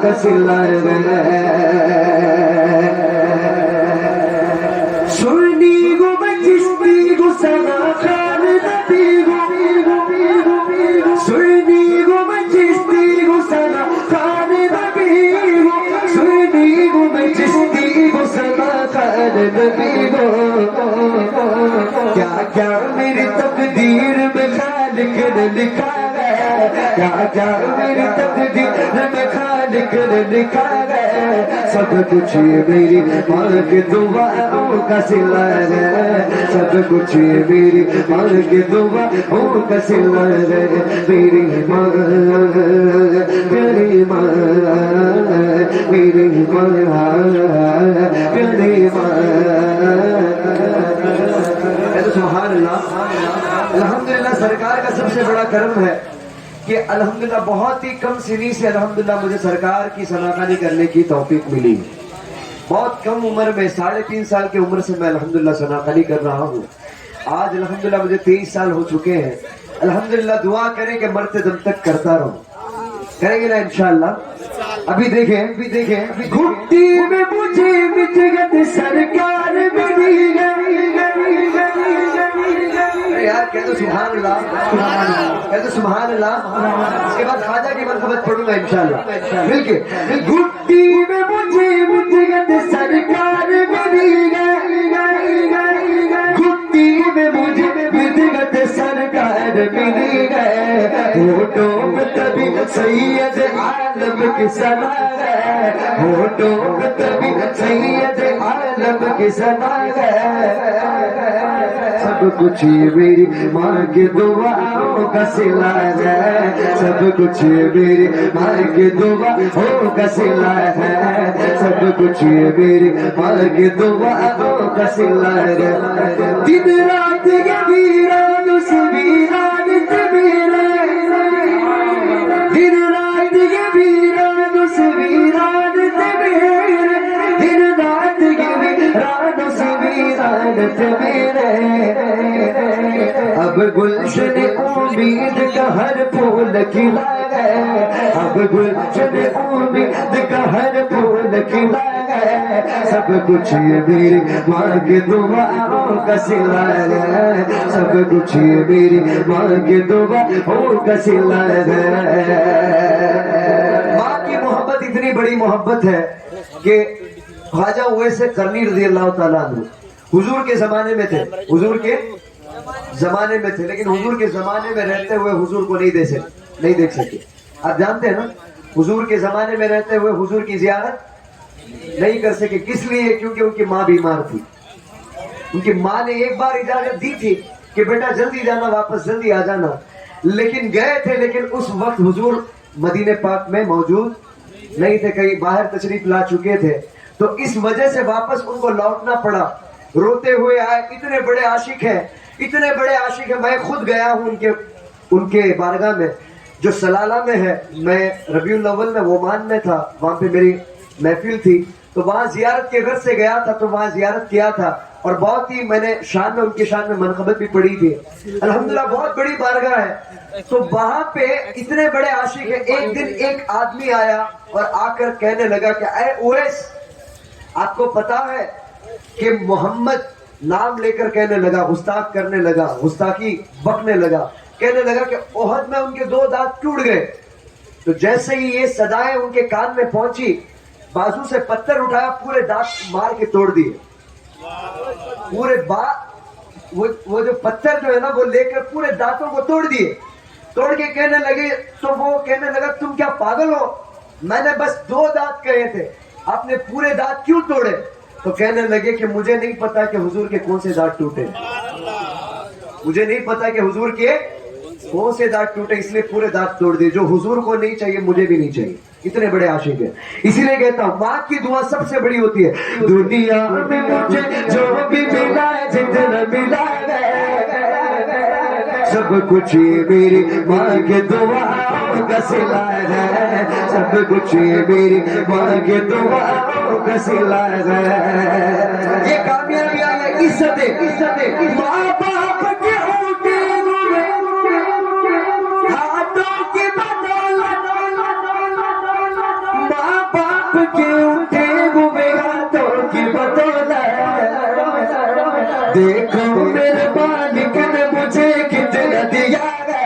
کا سلا سنی گو بچستی گو سنا خان نبی گو سنی گو بچستی گو سنا خان نبی گو سنی گو بچستی گو سنا خان نبی گو کیا کیا میری تقدیر میں خالق نے لکھا ہے کیا کیا میری تقدیر میں خالق نے لکھا ہے سب کچھ میری ماں کی دعاؤں کا صلہ ہے سب کچھ میری ماں کی دعاؤں کا صلہ ہے میری ماں میری ماں میری ماں میری ماں سبحان اللہ الحمدللہ سرکار کا سب سے بڑا کرم ہے کہ الحمدللہ بہت ہی کم سنی سے الحمدللہ مجھے سرکار کی ثناخوانی کرنے کی توفیق ملی بہت کم عمر میں 3.5 سال کی عمر سے میں الحمدللہ ثناخوانی کر رہا ہوں آج الحمدللہ مجھے 23 سال ہو چکے ہیں الحمدللہ دعا کریں کہ مرتے دم تک کرتا رہوں کریں گے نا انشاءاللہ ابھی دیکھیں گھٹی میں مجھے مجھے سرکار ملی یار کہہ دو سبحان اللہ کہہ دو سبحان اللہ اس کے بعد خواجہ کی مرتبت پڑھوں گا انشاءاللہ مل کے گھٹی میں مجھے سرکار ملی گھٹی میں مجھے سرکار ملی ہوٹوں میں تبھی سید عالم کی ثنا ہے ہوٹوں میں تبھی سید عالم کی ثنا ہے سب کچھ میری ماں کی دعاؤں کا صلہ ہے سب کچھ میری ماں کی دعاؤں کا صلہ ہے سب کچھ میری ماں کی دعاؤں کا صلہ ہے دن رات کے ویران سے ویران میرے دن رات کے ویران سے ویران میرے دن رات کے ویران سے ویران میرے اب گلشن امید کا ہر پھول کھلا ہے اب گلشن امید کا ہر پھول کھلا ہے سب کچھ میری ماں کی دعاؤں کا صلہ ہے سب کچھ میری ماں کی دعاؤں کا صلہ ہے ماں کی محبت اتنی بڑی محبت ہے کہ خواجہ اویس قرنی رضی اللہ تعالیٰ عنہ حضور کے زمانے میں تھے حضور کے زمانے میں تھے لیکن حضور کے زمانے میں رہتے ہوئے حضور کو نہیں دیکھ سکے آپ جانتے ہیں نا حضور کے زمانے میں رہتے ہوئے حضور کی زیارت نہیں کر سکے کس لیے کیونکہ ان کی ماں بیمار تھی ان کی ماں نے ایک بار اجازت دی تھی کہ بیٹا جلدی جانا واپس جلدی آ جانا لیکن گئے تھے لیکن اس وقت حضور مدینہ پاک میں موجود نہیں تھے کہیں باہر تشریف لا چکے تھے تو اس وجہ سے واپس ان کو لوٹنا پڑا روتے ہوئے آئے اتنے بڑے عاشق ہیں میں خود گیا ہوں ان کے بارگاہ میں جو سلالہ میں ہے میں ربیع الاول میں ومان میں تھا وہاں پہ میری محفل تھی تو وہاں زیارت کے غرض سے گیا تھا تو وہاں زیارت کیا تھا اور بہت ہی میں نے ان کی شان میں منقبت بھی پڑھی تھی الحمدللہ بہت بڑی بارگاہ ہے تو وہاں پہ اتنے بڑے عاشق ہیں ایک دن ایک آدمی آیا اور آ کر کہنے لگا کہ اے اویس آپ کو پتا ہے کہ محمد نام لے کر کہنے لگا گستاخ کرنے لگا گستاخی بکنے لگا کہنے لگا کہ احد میں ان کے 2 دانت ٹوٹ گئے تو جیسے ہی یہ صدائیں ان کے کان میں پہنچی بازو سے پتھر اٹھایا پورے دانت مار کے توڑ دیے پورے وہ جو پتھر جو ہے نا وہ لے کر پورے دانتوں کو توڑ دیے توڑ کے کہنے لگے تو وہ کہنے لگا تم کیا پاگل ہو میں نے بس 2 دانت کہے تھے آپ نے پورے دانت کیوں توڑے تو کہنے لگے کہ مجھے نہیں پتا کہ حضور کے کون سے دانت ٹوٹے مجھے نہیں پتا کہ حضور کے کون سے دانت ٹوٹے اس لیے پورے دانت توڑ دیے جو حضور کو نہیں چاہیے مجھے بھی نہیں چاہیے اتنے بڑے عاشق ہیں اسی لیے کہتا ہوں ماں کی دعا سب سے بڑی ہوتی ہے دنیا میں مجھے جو بھی ملا ہے جتنا ملا ہے سب کچھ میری ماں کے دعاؤں کا صلہ ہے سب کچھ میری ماں کے دعاؤں کا صلہ ہے یہ کامیابیاں ہیں عزت ماں باپ کے اونٹے ہاتھوں کی بدولت ماں دیکھو میرے مالک نے مجھے کتنا دیا ہے،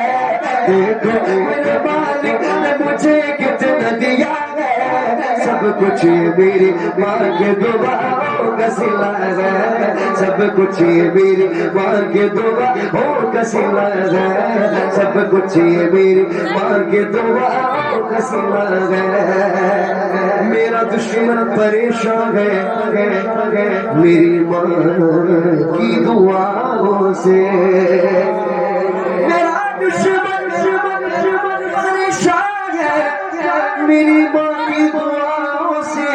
دیکھو میرے مالک نے مجھے کتنا دیا ہے، سب کچھ میری ماں کے دعاؤں کا صلہ ہے، سب کچھ میری ماں کے دعاؤں کا صلہ ہے، سب کچھ میری ماں کے دعاؤں کا صلہ ہے۔ میرا دشمن پریشان ہے میری ماں کی دعاؤں سے، میرا دشمن پریشان ہے میری ماں کی دعاؤں سے،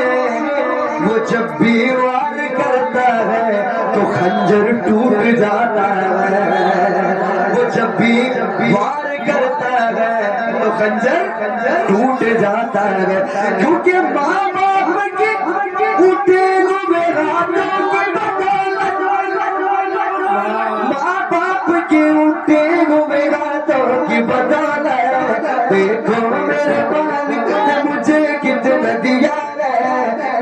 وہ جب بھی وار کرتا ہے تو خنجر ٹوٹ جاتا ہے، وہ جب بھی وار کرتا ہے تو خنجر ٹوٹ جاتا ہے، کیونکہ ماں باپ کے اٹھے ہوئے ہاتھوں کی بدولت، ماں باپ کے اٹھے ہوئے ہاتھوں کی بدولت، دیکھو میرے مالک نے مجھے کتنا دیا ہے،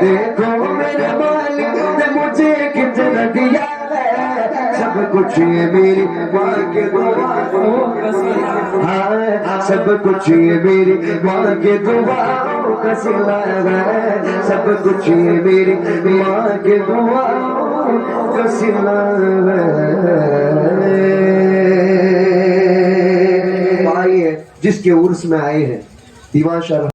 دیکھو میرے مالک نے مجھے کتنا دیا ہے، سب کچھ یہ میری ماں کے دعاؤں کا صلہ ہے، سب کچھ یہ میری ماں کے دعاؤں کا صلہ ہے، سب کچھ یہ میری ماں کے دعاؤں کا صلہ ہے۔ آئیے جس کے عرس میں آئے ہیں دیوان شاہ